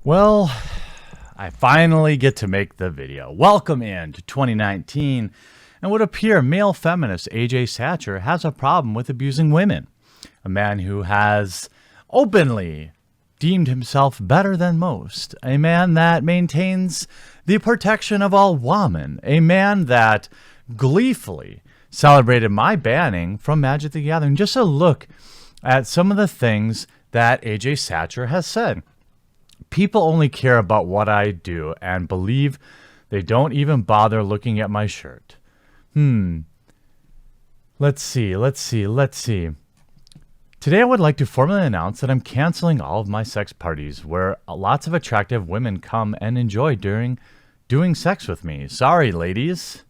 Well, I finally get to make the video. Welcome in to 2019, and would appear male feminist AJ Sacher has a problem with abusing women. A man who has openly deemed himself better than most. A man that maintains the protection of all women. A man that gleefully celebrated my banning from Magic the Gathering. Just a look at some of the things that AJ Sacher has said. People only care about what I do and believe they don't even bother looking at my shirt. Let's see. Today I would like to formally announce that I'm canceling all of my sex parties where lots of attractive women come and enjoy during doing sex with me. Sorry, ladies.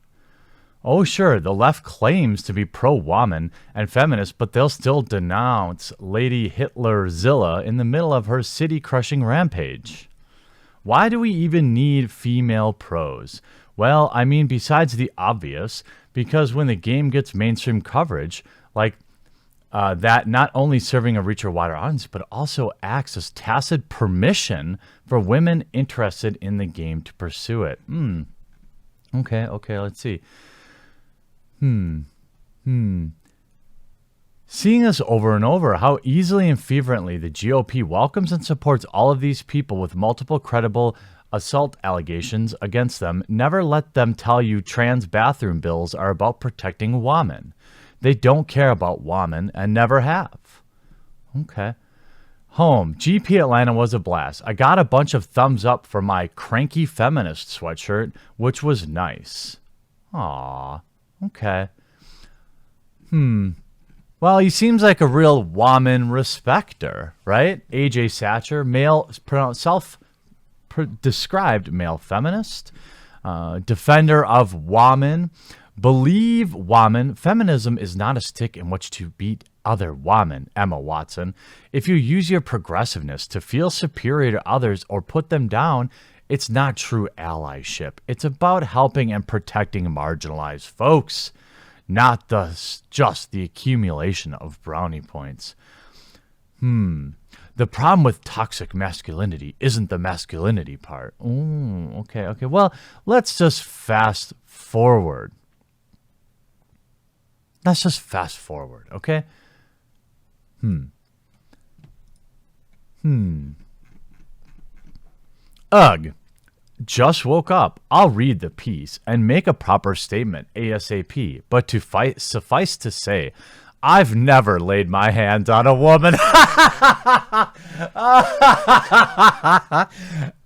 Oh, sure, the left claims to be pro-woman and feminist, but they'll still denounce Lady Hitlerzilla in the middle of her city-crushing rampage. Why do we even need female pros? Well, I mean, besides the obvious, because when the game gets mainstream coverage, like that not only serving a reach or wider audience, but also acts as tacit permission for women interested in the game to pursue it. Okay, let's see. Seeing this over and over, how easily and fervently the GOP welcomes and supports all of these people with multiple credible assault allegations against them. Never let them tell you trans bathroom bills are about protecting women. They don't care about women and never have. Okay. Home. GP Atlanta was a blast. I got a bunch of thumbs up for my cranky feminist sweatshirt, which was nice. Aww. Okay. Well, he seems like a real woman respecter, right? AJ Sacher, male, self-described male feminist, defender of woman, believe woman. Feminism is not a stick in which to beat other women, Emma Watson. If you use your progressiveness to feel superior to others or put them down, it's not true allyship. It's about helping and protecting marginalized folks, not just the accumulation of brownie points. The problem with toxic masculinity isn't the masculinity part. Okay. Well, let's just fast forward. Okay? Ugh. Just woke up. I'll read the piece and make a proper statement ASAP. But suffice to say, I've never laid my hands on a woman.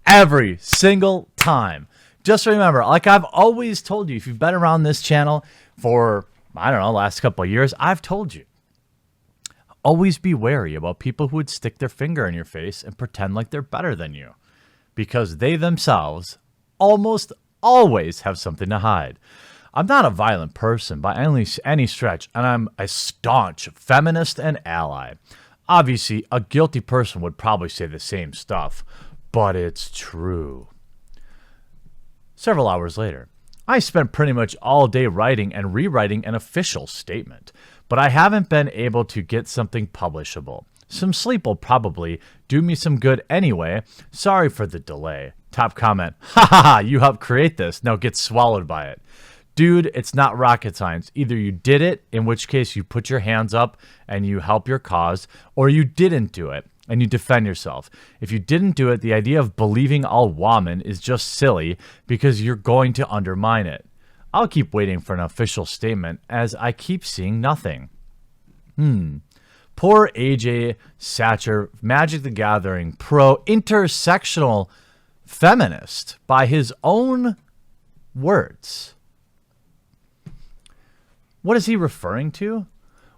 Every single time. Just remember, like I've always told you, if you've been around this channel for, I don't know, last couple of years, I've told you. Always be wary about people who would stick their finger in your face and pretend like they're better than you. Because they themselves almost always have something to hide. I'm not a violent person by any stretch, and I'm a staunch feminist and ally. Obviously, a guilty person would probably say the same stuff, but it's true. Several hours later, I spent pretty much all day writing and rewriting an official statement, but I haven't been able to get something publishable. Some sleep will probably do me some good anyway. Sorry for the delay. Top comment. Ha ha ha, you helped create this. Now get swallowed by it. Dude, it's not rocket science. Either you did it, in which case you put your hands up and you help your cause, or you didn't do it and you defend yourself. If you didn't do it, the idea of believing all women is just silly because you're going to undermine it. I'll keep waiting for an official statement as I keep seeing nothing. Poor AJ Sacher, Magic the Gathering pro intersectional feminist, by his own words. What is he referring to?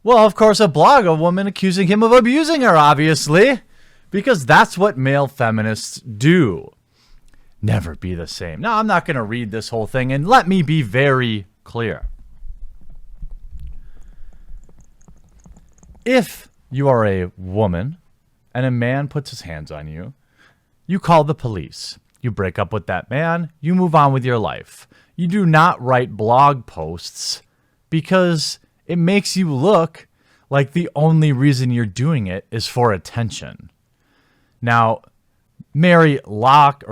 Well, of course, a blog of women accusing him of abusing her, obviously, because that's what male feminists do. Never be the same. Now, I'm not going to read this whole thing, and let me be very clear. If you are a woman and a man puts his hands on you, you call the police. You break up with that man. You move on with your life. You do not write blog posts because it makes you look like the only reason you're doing it is for attention. Now, Mary Locke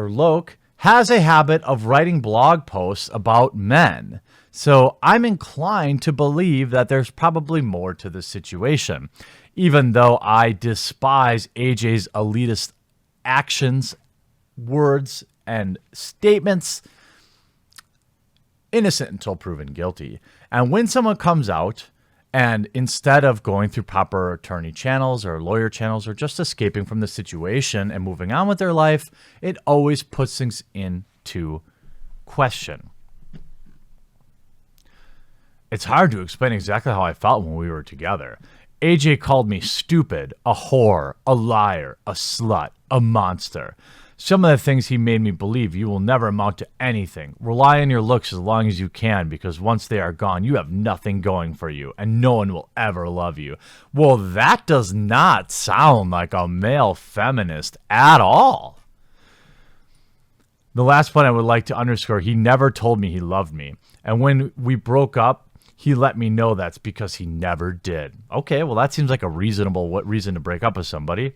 has a habit of writing blog posts about men. So I'm inclined to believe that there's probably more to the situation. Even though I despise AJ's elitist actions, words, and statements, innocent until proven guilty. And when someone comes out and instead of going through proper attorney channels or lawyer channels or just escaping from the situation and moving on with their life, it always puts things into question. It's hard to explain exactly how I felt when we were together. AJ called me stupid, a whore, a liar, a slut, a monster. Some of the things he made me believe: you will never amount to anything. Rely on your looks as long as you can, because once they are gone, you have nothing going for you, and no one will ever love you. Well, that does not sound like a male feminist at all. The last point I would like to underscore: he never told me he loved me. And when we broke up, he let me know that's because he never did. Okay, well, that seems like a reasonable reason to break up with somebody.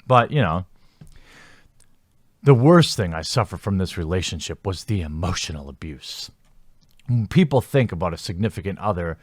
But, you know, the worst thing I suffered from this relationship was the emotional abuse. When people think about a significant other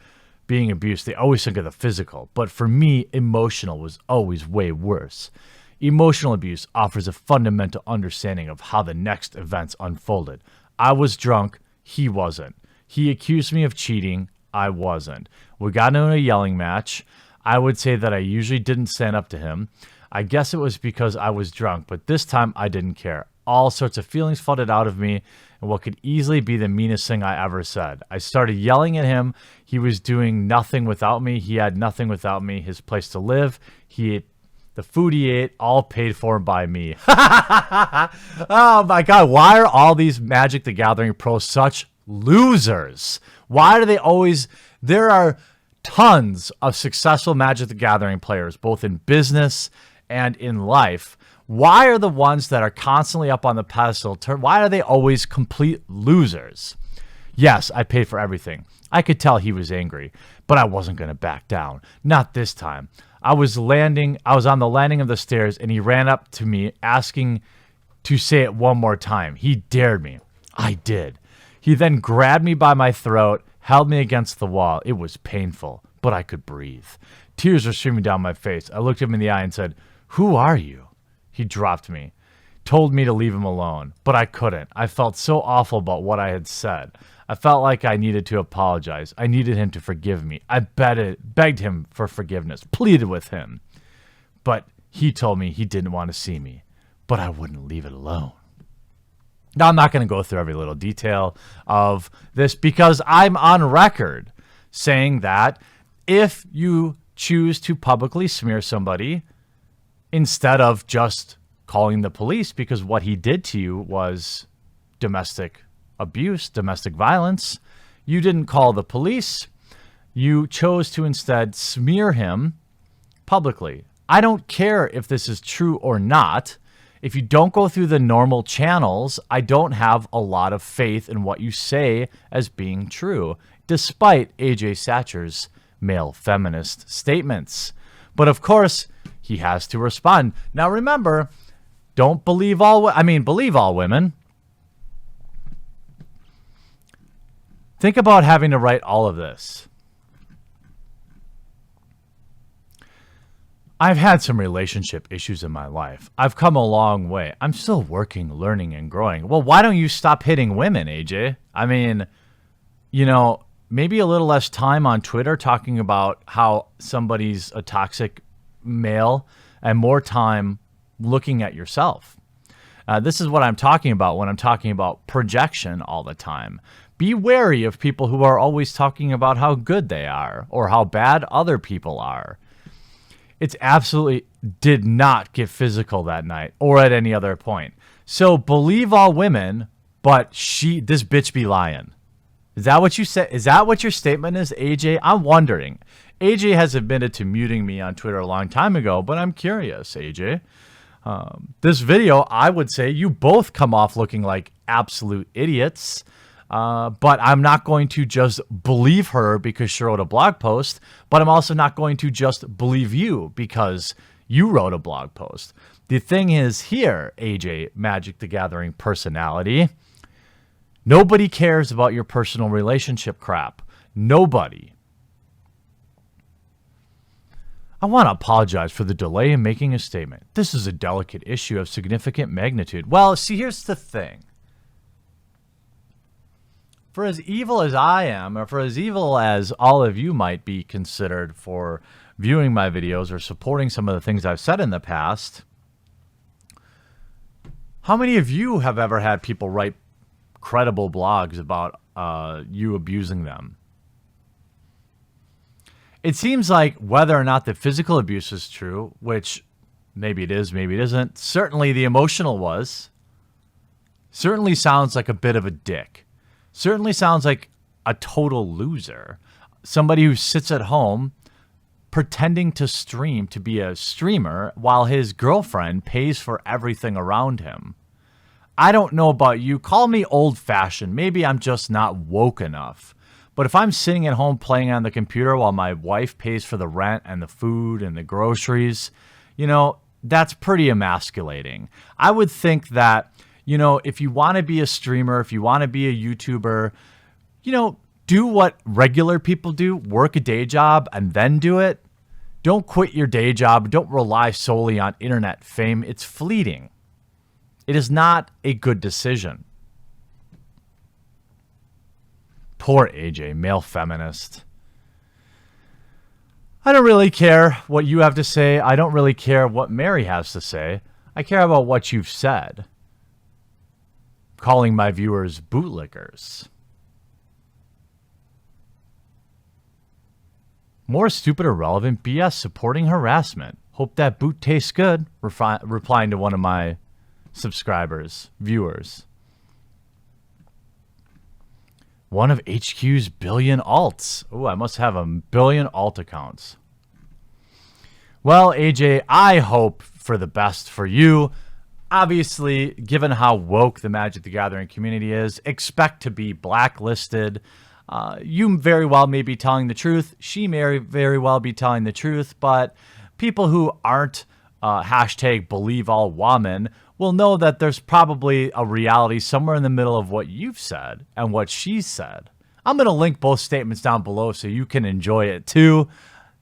being abused, they always think of the physical. But for me, emotional was always way worse. Emotional abuse offers a fundamental understanding of how the next events unfolded. I was drunk. He wasn't. He accused me of cheating. I wasn't. We got into a yelling match. I would say that I usually didn't stand up to him. I guess it was because I was drunk, but this time I didn't care. All sorts of feelings flooded out of me, and what could easily be the meanest thing I ever said. I started yelling at him. He was doing nothing without me. He had nothing without me. His place to live, he ate the food he ate, all paid for by me. Oh my God, why are all these Magic the Gathering pros such losers? Why do they always... There are tons of successful Magic the Gathering players, both in business and in life. Why are the ones that are constantly up on the pedestal, why are they always complete losers? Yes, I paid for everything. I could tell he was angry, but I wasn't going to back down. Not this time. I was on the landing of the stairs, and he ran up to me asking to say it one more time. He dared me. I did. He then grabbed me by my throat, held me against the wall. It was painful, but I could breathe. Tears were streaming down my face. I looked him in the eye and said, "Who are you?" He dropped me, told me to leave him alone, but I couldn't. I felt so awful about what I had said. I felt like I needed to apologize. I needed him to forgive me. I begged him for forgiveness, pleaded with him. But he told me he didn't want to see me, but I wouldn't leave it alone. Now, I'm not going to go through every little detail of this because I'm on record saying that if you choose to publicly smear somebody instead of just calling the police, because what he did to you was domestic abuse, domestic violence, you didn't call the police. You chose to instead smear him publicly. I don't care if this is true or not. If you don't go through the normal channels, I don't have a lot of faith in what you say as being true, despite AJ Sacher's male feminist statements. But of course, he has to respond. Now remember, don't believe believe all women. Think about having to write all of this. I've had some relationship issues in my life. I've come a long way. I'm still working, learning, and growing. Well, why don't you stop hitting women, AJ? I mean, you know, maybe a little less time on Twitter talking about how somebody's a toxic male and more time looking at yourself. This is what I'm talking about when I'm talking about projection all the time. Be wary of people who are always talking about how good they are or how bad other people are. It's absolutely did not get physical that night or at any other point. So believe all women, but this bitch be lying. Is that what you said? Is that what your statement is, AJ? I'm wondering. AJ has admitted to muting me on Twitter a long time ago, but I'm curious, AJ. This video, I would say you both come off looking like absolute idiots. But I'm not going to just believe her because she wrote a blog post, but I'm also not going to just believe you because you wrote a blog post. The thing is here, AJ Magic the Gathering personality, nobody cares about your personal relationship crap. Nobody. I want to apologize for the delay in making a statement. This is a delicate issue of significant magnitude. Well, see, here's the thing. For as evil as I am, or for as evil as all of you might be considered for viewing my videos or supporting some of the things I've said in the past, how many of you have ever had people write credible blogs about you abusing them? It seems like whether or not the physical abuse is true, which maybe it is, maybe it isn't, certainly the emotional was, certainly sounds like a bit of a dick. Certainly sounds like a total loser. Somebody who sits at home pretending to stream, to be a streamer, while his girlfriend pays for everything around him. I don't know about you. Call me old-fashioned. Maybe I'm just not woke enough. But if I'm sitting at home playing on the computer while my wife pays for the rent and the food and the groceries, you know, that's pretty emasculating. I would think that, you know, if you want to be a streamer, if you want to be a YouTuber, you know, do what regular people do, work a day job and then do it. Don't quit your day job. Don't rely solely on internet fame. It's fleeting. It is not a good decision. Poor AJ, male feminist. I don't really care what you have to say. I don't really care what Mary has to say. I care about what you've said. Calling my viewers bootlickers. More stupid or relevant BS supporting harassment. Hope that boot tastes good. Replying to one of my subscribers, viewers. One of HQ's billion alts. Oh, I must have a billion alt accounts. Well, AJ, I hope for the best for you. Obviously, given how woke the Magic the Gathering community is, expect to be blacklisted. You very well may be telling the truth. She may very well be telling the truth. But people who aren't hashtag believe all woman will know that there's probably a reality somewhere in the middle of what you've said and what she said. I'm going to link both statements down below so you can enjoy it too.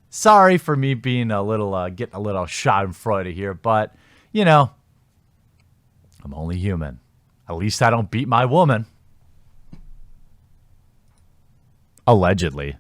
Sorry for me being a little, getting a little schadenfreude here, but, you know, I'm only human. At least I don't beat my woman. Allegedly.